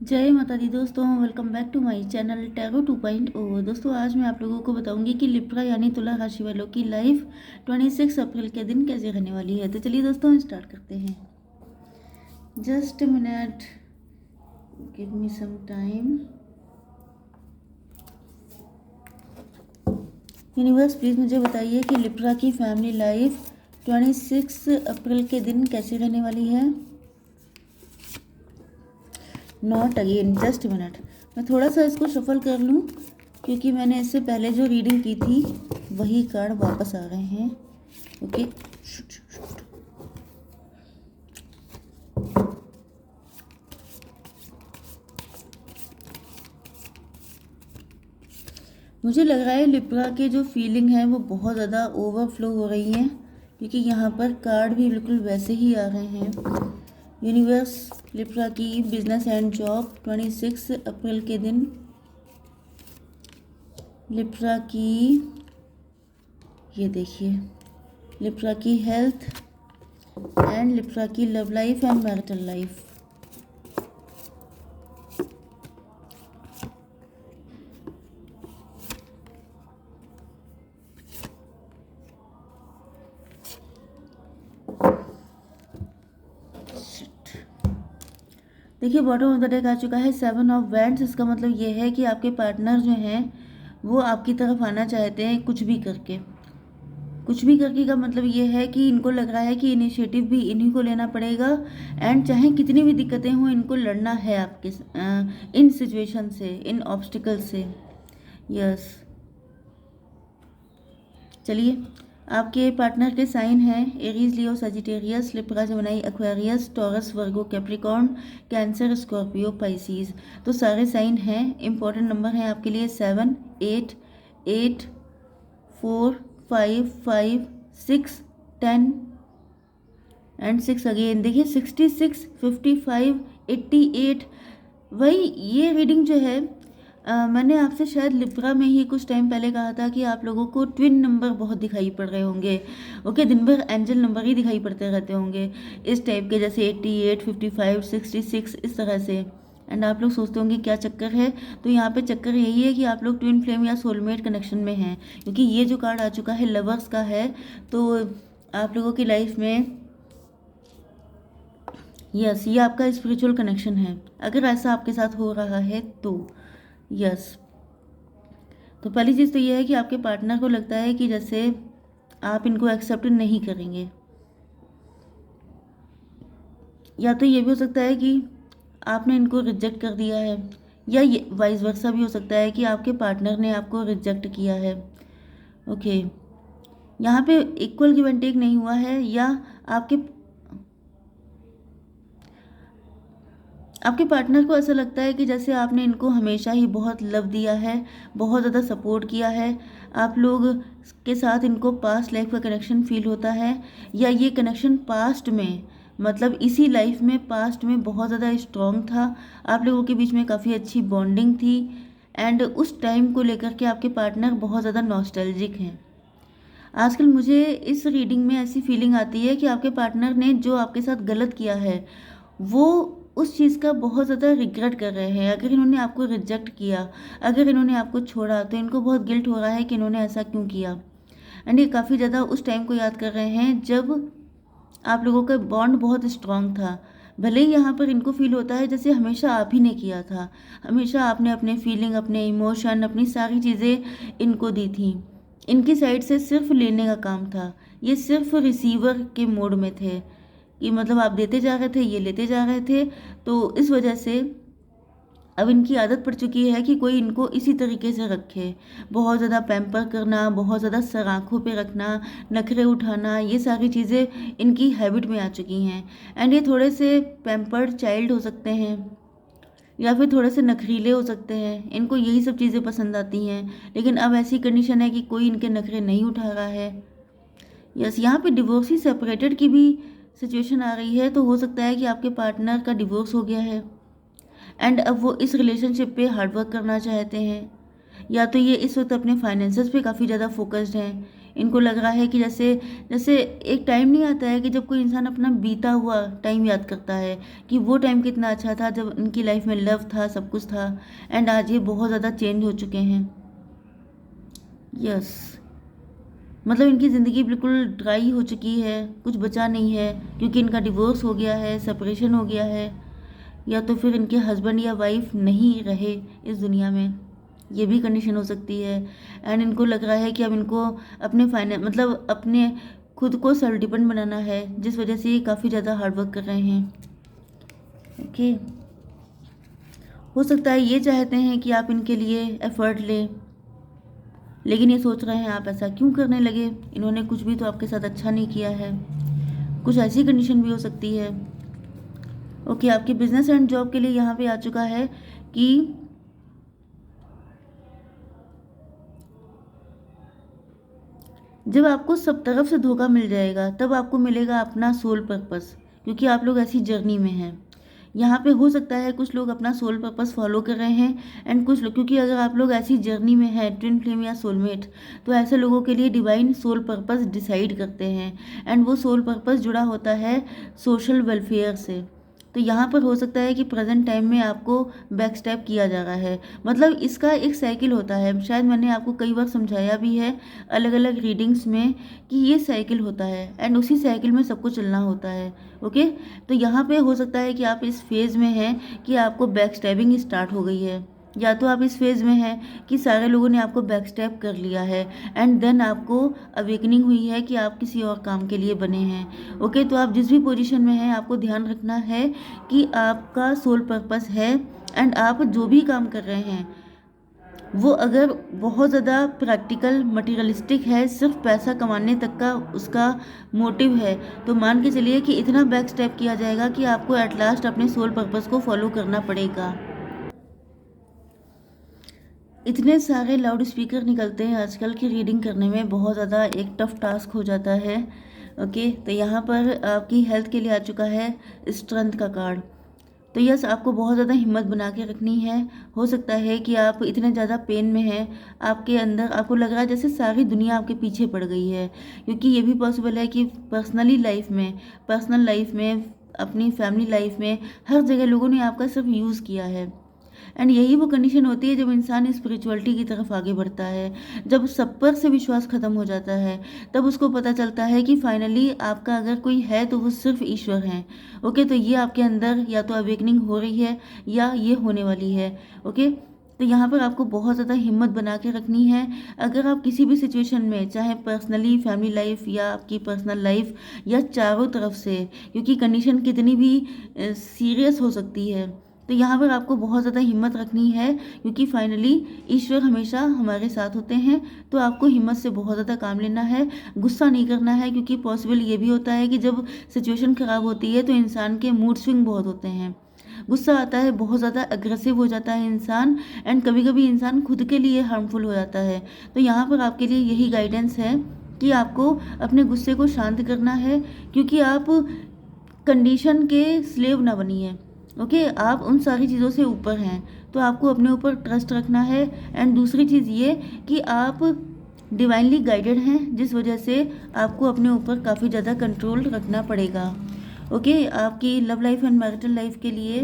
जय माता दी दोस्तों, welcome back to my channel tarot 2.0। दोस्तों आज मैं आप लोगों को बताऊंगी कि लिब्रा यानी तुला राशि वालों की लाइफ 26 अप्रैल के दिन कैसे रहने वाली है। तो चलिए दोस्तों स्टार्ट करते हैं। Just a minute, give me some time. Universe please मुझे बताइए कि लिब्रा की फैमिली लाइफ 26 अप्रैल के दिन कैसे रहने वाली है। Not again, just minute. मैं थोड़ा सा इसको शफल कर लूँ क्योंकि मैंने इससे पहले जो रीडिंग की थी वही कार्ड वापस आ रहे हैं। ओके, मुझे लग रहा है लिब्रा के जो फीलिंग है वो बहुत ज़्यादा ओवरफ्लो हो रही हैं क्योंकि यहाँ पर कार्ड भी बिल्कुल वैसे ही आ रहे हैं। यूनिवर्स, लिब्रा की बिजनेस एंड जॉब 26 अप्रैल के दिन, लिब्रा की, ये देखिए, लिब्रा की हेल्थ एंड लिब्रा की love life and marital life. देखिए बॉटम ऑफ द डेक आ चुका है 7 ऑफ वैंड्स। इसका मतलब ये है कि आपके पार्टनर जो हैं वो आपकी तरफ आना चाहते हैं कुछ भी करके। कुछ भी करके का मतलब ये है कि इनको लग रहा है कि इनिशिएटिव भी इन्हीं को लेना पड़ेगा एंड चाहे कितनी भी दिक्कतें हों इनको लड़ना है आपके इन सिचुएशन से, इन ऑब्स्टिकल से। यस, चलिए, आपके पार्टनर के साइन हैं Aries, Leo, Sagittarius, Libra, Gemini, Aquarius, Taurus, Virgo, Capricorn, Cancer, Scorpio, Pisces. तो सारे साइन हैं। इंपॉर्टेंट नंबर हैं आपके लिए 7, 8, 8, 4, 5, 5, 6, 10 एंड 6 अगेन। देखिए 66, 55, 88। वही ये रीडिंग जो है, मैंने आपसे शायद लिब्रा में ही कुछ टाइम पहले कहा था कि आप लोगों को ट्विन नंबर बहुत दिखाई पड़ रहे होंगे। ओके, दिन भर एंजल नंबर ही दिखाई पड़ते रहते होंगे इस टाइप के, जैसे 88, 55, 66, इस तरह से। एंड आप लोग सोचते होंगे क्या चक्कर है। तो यहाँ पे चक्कर यही है कि आप लोग ट्विन फ्लेम या सोलमेट कनेक्शन में हैं, क्योंकि ये जो कार्ड आ चुका है लवर्स का है। तो आप लोगों की लाइफ में यस, ये आपका स्पिरिचुअल कनेक्शन है अगर ऐसा आपके साथ हो रहा है तो। यस, तो पहली चीज़ तो ये है कि आपके पार्टनर को लगता है कि जैसे आप इनको एक्सेप्ट नहीं करेंगे, या तो ये भी हो सकता है कि आपने इनको रिजेक्ट कर दिया है, या ये वाइस वर्सा भी हो सकता है कि आपके पार्टनर ने आपको रिजेक्ट किया है। ओके, यहाँ पे इक्वल गिव एंड टेक नहीं हुआ है, या आपके आपके पार्टनर को ऐसा लगता है कि जैसे आपने इनको हमेशा ही बहुत लव दिया है, बहुत ज़्यादा सपोर्ट किया है। आप लोग के साथ इनको पास्ट लाइफ का कनेक्शन फील होता है, या ये कनेक्शन पास्ट में, मतलब इसी लाइफ में पास्ट में बहुत ज़्यादा स्ट्रॉन्ग था। आप लोगों के बीच में काफ़ी अच्छी बॉन्डिंग थी एंड उस टाइम को लेकर के आपके पार्टनर बहुत ज़्यादा नॉस्टैल्जिक हैं। आजकल मुझे इस रीडिंग में ऐसी फीलिंग आती है कि आपके पार्टनर ने जो आपके साथ गलत किया है वो उस चीज़ का बहुत ज़्यादा रिग्रेट कर रहे हैं। अगर इन्होंने आपको रिजेक्ट किया, अगर इन्होंने आपको छोड़ा, तो इनको बहुत गिल्ट हो रहा है कि इन्होंने ऐसा क्यों किया। एंड ये काफ़ी ज़्यादा उस टाइम को याद कर रहे हैं जब आप लोगों का बॉन्ड बहुत स्ट्रांग था। भले ही यहाँ पर इनको फील होता है जैसे हमेशा आप ही ने किया था, हमेशा आपने अपने फीलिंग, अपने इमोशन, अपनी सारी चीज़ें इनको दी थी। इनकी साइड से सिर्फ लेने का काम था, ये सिर्फ रिसीवर के मोड में थे कि मतलब आप देते जा रहे थे, ये लेते जा रहे थे। तो इस वजह से अब इनकी आदत पड़ चुकी है कि कोई इनको इसी तरीके से रखे, बहुत ज़्यादा पैम्पर करना, बहुत ज़्यादा सर आँखों पे रखना, नखरे उठाना, ये सारी चीज़ें इनकी हैबिट में आ चुकी हैं। एंड ये थोड़े से पैम्पर्ड चाइल्ड हो सकते हैं या फिर थोड़े से नखरीले हो सकते हैं, इनको यही सब चीज़ें पसंद आती हैं। लेकिन अब ऐसी कंडीशन है कि कोई इनके नखरे नहीं उठा रहा है। यस, यहाँ पे डिवोर्सी सेपरेटेड की भी सिचुएशन आ रही है। तो हो सकता है कि आपके पार्टनर का डिवोर्स हो गया है एंड अब वो इस रिलेशनशिप पे हार्डवर्क करना चाहते हैं, या तो ये इस वक्त अपने फाइनेंसेस पे काफ़ी ज़्यादा फोकस्ड हैं, इनको लग रहा है कि जैसे जैसे एक टाइम नहीं आता है कि जब कोई इंसान अपना बीता हुआ टाइम याद करता है कि वो टाइम कितना अच्छा था जब इनकी लाइफ में लव था, सब कुछ था, एंड आज ये बहुत ज़्यादा चेंज हो चुके हैं। यस, मतलब इनकी ज़िंदगी बिल्कुल ड्राई हो चुकी है, कुछ बचा नहीं है, क्योंकि इनका डिवोर्स हो गया है, सेपरेशन हो गया है, या तो फिर इनके हस्बैंड या वाइफ नहीं रहे इस दुनिया में, ये भी कंडीशन हो सकती है। एंड इनको लग रहा है कि अब इनको अपने मतलब अपने खुद को सेल्फ डिपेंड बनाना है, जिस वजह से ये काफ़ी ज़्यादा हार्डवर्क कर रहे हैं। ओके, हो सकता है ये चाहते हैं कि आप इनके लिए एफर्ट लें, लेकिन ये सोच रहे हैं आप ऐसा क्यों करने लगे, इन्होंने कुछ भी तो आपके साथ अच्छा नहीं किया है। कुछ ऐसी कंडीशन भी हो सकती है। ओके, आपके बिजनेस एंड जॉब के लिए यहाँ पे आ चुका है कि जब आपको सब तरफ से धोखा मिल जाएगा तब आपको मिलेगा अपना सोल पर्पस, क्योंकि आप लोग ऐसी जर्नी में हैं। यहाँ पे हो सकता है कुछ लोग अपना सोल पर्पस फॉलो कर रहे हैं, एंड कुछ लोग, क्योंकि अगर आप लोग ऐसी जर्नी में हैं ट्विन फ्लेम या सोलमेट, तो ऐसे लोगों के लिए डिवाइन सोल पर्पस डिसाइड करते हैं, एंड वो सोल पर्पस जुड़ा होता है सोशल वेलफेयर से। तो यहाँ पर हो सकता है कि प्रेजेंट टाइम में आपको बैक स्टेप किया जा रहा है, मतलब इसका एक साइकिल होता है, शायद मैंने आपको कई बार समझाया भी है अलग अलग रीडिंग्स में कि ये साइकिल होता है, एंड उसी साइकिल में सबको चलना होता है। ओके, तो यहाँ पे हो सकता है कि आप इस फेज़ में हैं कि आपको बैक स्टैबिंग स्टार्ट हो गई है, या तो आप इस फेज़ में हैं कि सारे लोगों ने आपको बैक स्टैप कर लिया है, एंड देन आपको अवेकनिंग हुई है कि आप किसी और काम के लिए बने हैं। ओके, तो आप जिस भी पोजीशन में हैं आपको ध्यान रखना है कि आपका सोल पर्पस है, एंड आप जो भी काम कर रहे हैं वो अगर बहुत ज़्यादा प्रैक्टिकल मटेरियलिस्टिक है, सिर्फ पैसा कमाने तक का उसका मोटिव है, तो मान के चलिए कि इतना बैक स्टेप किया जाएगा कि आपको एट लास्ट अपने सोल पर्पस को फॉलो करना पड़ेगा। इतने सारे लाउड स्पीकर निकलते हैं आजकल की रीडिंग करने में, बहुत ज़्यादा एक टफ टास्क हो जाता है। ओके, तो यहाँ पर आपकी हेल्थ के लिए आ चुका है स्ट्रेंथ का कार्ड। तो यस, आपको बहुत ज़्यादा हिम्मत बना के रखनी है। हो सकता है कि आप इतने ज़्यादा पेन में हैं, आपके अंदर आपको लग रहा है जैसे सारी दुनिया आपके पीछे पड़ गई है, क्योंकि ये भी पॉसिबल है कि पर्सनल लाइफ में, अपनी फैमिली लाइफ में, हर जगह लोगों ने आपका सिर्फ यूज़ किया है। एंड यही वो कंडीशन होती है जब इंसान स्पिरिचुअलिटी की तरफ आगे बढ़ता है, जब सब पर से विश्वास खत्म हो जाता है, तब उसको पता चलता है कि फाइनली आपका अगर कोई है तो वो सिर्फ ईश्वर है। ओके, तो ये आपके अंदर या तो अवेकनिंग हो रही है या ये होने वाली है। ओके, तो यहाँ पर आपको बहुत ज़्यादा हिम्मत बना के रखनी है। अगर आप किसी भी सिचुएशन में, चाहे पर्सनली, फैमिली लाइफ या आपकी पर्सनल लाइफ, या चारों तरफ से, क्योंकि कंडीशन कितनी भी सीरियस हो सकती है, तो यहाँ पर आपको बहुत ज़्यादा हिम्मत रखनी है, क्योंकि फाइनली ईश्वर हमेशा हमारे साथ होते हैं। तो आपको हिम्मत से बहुत ज़्यादा काम लेना है, गुस्सा नहीं करना है, क्योंकि पॉसिबल ये भी होता है कि जब सिचुएशन ख़राब होती है तो इंसान के मूड स्विंग बहुत होते हैं, गुस्सा आता है, बहुत ज़्यादा अग्रेसिव हो जाता है इंसान, एंड कभी कभी इंसान खुद के लिए हार्मफुल हो जाता है। तो यहाँ पर आपके लिए यही गाइडेंस है कि आपको अपने गुस्से को शांत करना है, क्योंकि आप कंडीशन के स्लेव ना बनिए। ओके, आप उन सारी चीज़ों से ऊपर हैं, तो आपको अपने ऊपर ट्रस्ट रखना है। एंड दूसरी चीज़ ये कि आप डिवाइनली गाइडेड हैं, जिस वजह से आपको अपने ऊपर काफ़ी ज़्यादा कंट्रोल रखना पड़ेगा। ओके, आपकी love life and marital life के लिए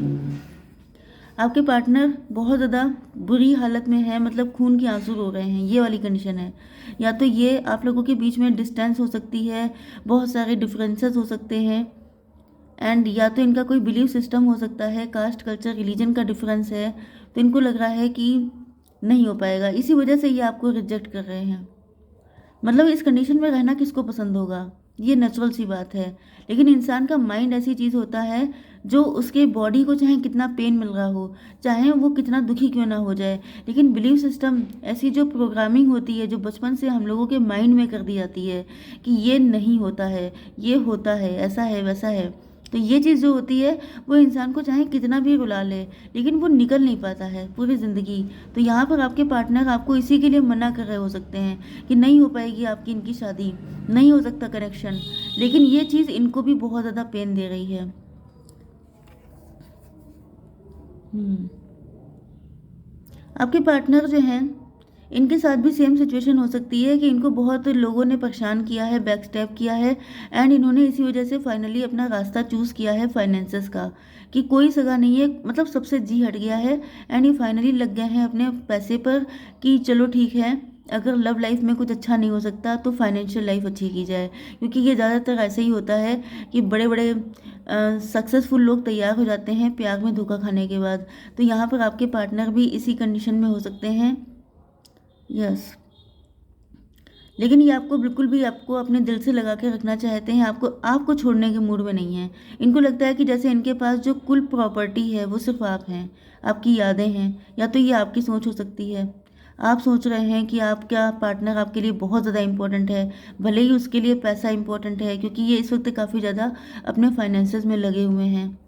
आपके पार्टनर बहुत ज़्यादा बुरी हालत में है, मतलब खून के आंसू रो रहे हैं, ये वाली कंडीशन है। या तो ये आप लोगों के बीच में डिस्टेंस हो सकती है, बहुत सारे डिफरेंसेस हो सकते हैं, एंड या तो इनका कोई बिलीव सिस्टम हो सकता है, कास्ट, कल्चर, रिलीजन का डिफरेंस है, तो इनको लग रहा है कि नहीं हो पाएगा, इसी वजह से ये आपको रिजेक्ट कर रहे हैं। मतलब इस कंडीशन में रहना किसको पसंद होगा, ये नेचुरल सी बात है, लेकिन इंसान का माइंड ऐसी चीज़ होता है जो उसके बॉडी को चाहे कितना पेन मिल रहा हो, चाहे वो कितना दुखी क्यों ना हो जाए, लेकिन बिलीव सिस्टम ऐसी जो प्रोग्रामिंग होती है, जो बचपन से हम लोगों के माइंड में कर दी जाती है कि ये नहीं होता है, ये होता है, ऐसा है, वैसा है, तो ये चीज़ जो होती है वो इंसान को चाहे कितना भी रुला ले, लेकिन वो निकल नहीं पाता है पूरी ज़िंदगी। तो यहाँ पर आपके पार्टनर आपको इसी के लिए मना कर रहे हो सकते हैं कि नहीं हो पाएगी आपकी इनकी शादी, नहीं हो सकता कनेक्शन, लेकिन ये चीज़ इनको भी बहुत ज़्यादा पेन दे रही है। आपके पार्टनर जो हैं इनके साथ भी सेम सिचुएशन हो सकती है कि इनको बहुत लोगों ने परेशान किया है, बैक स्टेप किया है, एंड इन्होंने इसी वजह से फाइनली अपना रास्ता चूज़ किया है फाइनेंसेस का, कि कोई सगा नहीं है, मतलब सबसे जी हट गया है, एंड ये फाइनली लग गए हैं अपने पैसे पर कि चलो ठीक है, अगर लव लाइफ में कुछ अच्छा नहीं हो सकता तो फाइनेंशियल लाइफ अच्छी की जाए। क्योंकि ये ज़्यादातर ऐसे ही होता है कि बड़े बड़े सक्सेसफुल लोग तैयार हो जाते हैं प्यार में धोखा खाने के बाद। तो यहाँ पर आपके पार्टनर भी इसी कंडीशन में हो सकते हैं। यस, लेकिन ये आपको बिल्कुल भी आपको अपने दिल से लगा के रखना चाहते हैं, आपको छोड़ने के मूड में नहीं है। इनको लगता है कि जैसे इनके पास जो कुल प्रॉपर्टी है वो सिर्फ आप हैं, आपकी यादें हैं, या तो ये आपकी सोच हो सकती है। आप सोच रहे हैं कि आपका पार्टनर आपके लिए बहुत ज़्यादा इम्पोर्टेंट है, भले ही उसके लिए पैसा इम्पोर्टेंट है, क्योंकि ये इस वक्त काफ़ी ज़्यादा अपने फाइनेंसेस में लगे हुए हैं।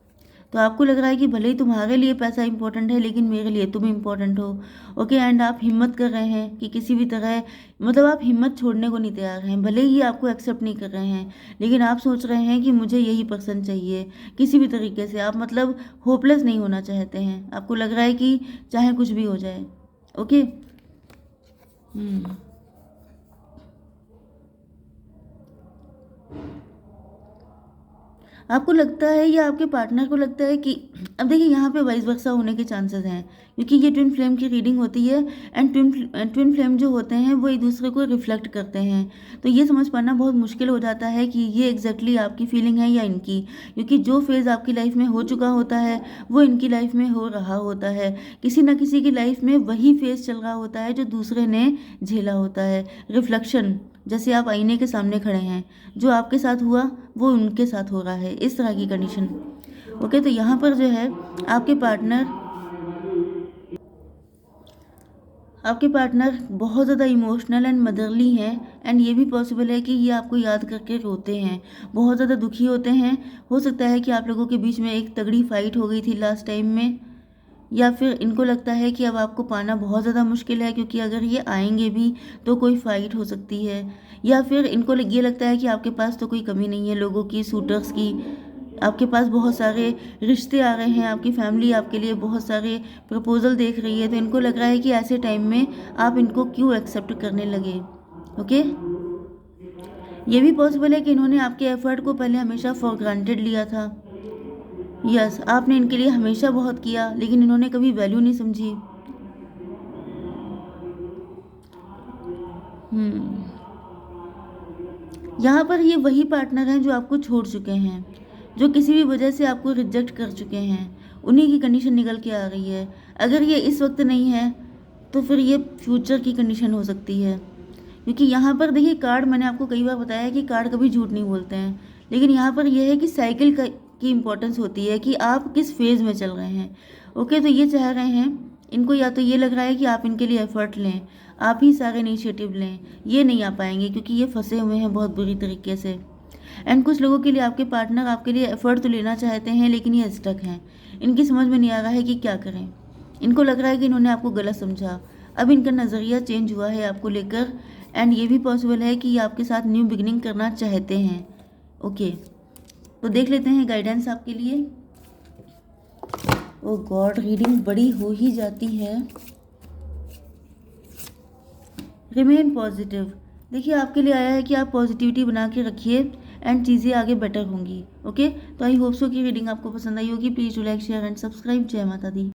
तो आपको लग रहा है कि भले ही तुम्हारे लिए पैसा इंपॉर्टेंट है, लेकिन मेरे लिए तुम इम्पोर्टेंट हो। ओके, एंड आप हिम्मत कर रहे हैं कि किसी भी तरह, मतलब आप हिम्मत छोड़ने को नहीं तैयार हैं। भले ही आपको एक्सेप्ट नहीं कर रहे हैं, लेकिन आप सोच रहे हैं कि मुझे यही पर्सन चाहिए किसी भी तरीके से। आप मतलब होपलेस नहीं होना चाहते हैं, आपको लग रहा है कि चाहे कुछ भी हो जाए। ओके। आपको लगता है या आपके पार्टनर को लगता है कि, अब देखिए यहाँ पे वाइस वर्सा होने के चांसेस हैं, क्योंकि ये ट्विन फ्लेम की रीडिंग होती है, एंड ट्विन फ्लेम जो होते हैं वो एक दूसरे को रिफ्लेक्ट करते हैं। तो ये समझ पाना बहुत मुश्किल हो जाता है कि ये एग्जैक्टली आपकी फीलिंग है या इनकी, क्योंकि जो फेज़ आपकी लाइफ में हो चुका होता है वो इनकी लाइफ में हो रहा होता है। किसी ना किसी की लाइफ में वही फेज़ चल रहा होता है जो दूसरे ने झेला होता है। रिफ्लेक्शन, जैसे आप आईने के सामने खड़े हैं, जो आपके साथ हुआ वो उनके साथ हो रहा है, इस तरह की कंडीशन। ओके, तो यहाँ पर जो है आपके पार्टनर बहुत ज़्यादा इमोशनल एंड मदरली हैं, एंड ये भी पॉसिबल है कि ये आपको याद करके रोते हैं, बहुत ज़्यादा दुखी होते हैं। हो सकता है कि आप लोगों के बीच में एक तगड़ी फाइट हो गई थी लास्ट टाइम में, या फिर इनको लगता है कि अब आपको पाना बहुत ज़्यादा मुश्किल है, क्योंकि अगर ये आएंगे भी तो कोई फ़ाइट हो सकती है। या फिर इनको ये लगता है कि आपके पास तो कोई कमी नहीं है लोगों की, सूटर्स की। आपके पास बहुत सारे रिश्ते आ रहे हैं, आपकी फैमिली आपके लिए बहुत सारे प्रपोजल देख रही है, तो इनको लग रहा है कि ऐसे टाइम में आप इनको क्यों एक्सेप्ट करने लगे। ओके, ये भी पॉसिबल है कि इन्होंने आपके एफर्ट को पहले हमेशा फॉर ग्रांटेड लिया था। यस, आपने इनके लिए हमेशा बहुत किया, लेकिन इन्होंने कभी वैल्यू नहीं समझी। यहाँ पर ये वही पार्टनर हैं जो आपको छोड़ चुके हैं, जो किसी भी वजह से आपको रिजेक्ट कर चुके हैं, उन्हीं की कंडीशन निकल के आ रही है। अगर ये इस वक्त नहीं है तो फिर ये फ्यूचर की कंडीशन हो सकती है, क्योंकि यहाँ पर देखिए कार्ड, मैंने आपको कई बार बताया है कि कार्ड कभी झूठ नहीं बोलते हैं, लेकिन यहाँ पर यह है कि साइकिल की इम्पोर्टेंस होती है कि आप किस फेज़ में चल रहे हैं। ओके, तो ये चाह रहे हैं, इनको या तो ये लग रहा है कि आप इनके लिए एफर्ट लें, आप ही सारे इनिशिएटिव लें, ये नहीं आ पाएंगे क्योंकि ये फंसे हुए हैं बहुत बुरी तरीके से। एंड कुछ लोगों के लिए आपके पार्टनर आपके लिए एफर्ट तो लेना चाहते हैं, लेकिन ये स्टक हैं, इनकी समझ में नहीं आ रहा है कि क्या करें। इनको लग रहा है कि इन्होंने आपको गलत समझा, अब इनका नज़रिया चेंज हुआ है आपको लेकर, एंड ये भी पॉसिबल है कि ये आपके साथ न्यू बिगिनिंग करना चाहते हैं। ओके, तो देख लेते हैं गाइडेंस आपके लिए। ओ गॉड, रीडिंग बड़ी हो ही जाती है। रिमेन पॉजिटिव, देखिए आपके लिए आया है कि आप पॉजिटिविटी बना के रखिए एंड चीज़ें आगे बेटर होंगी। ओके, तो आई होप सो कि रीडिंग आपको पसंद आई होगी। Please do like, share and subscribe. जय माता दी।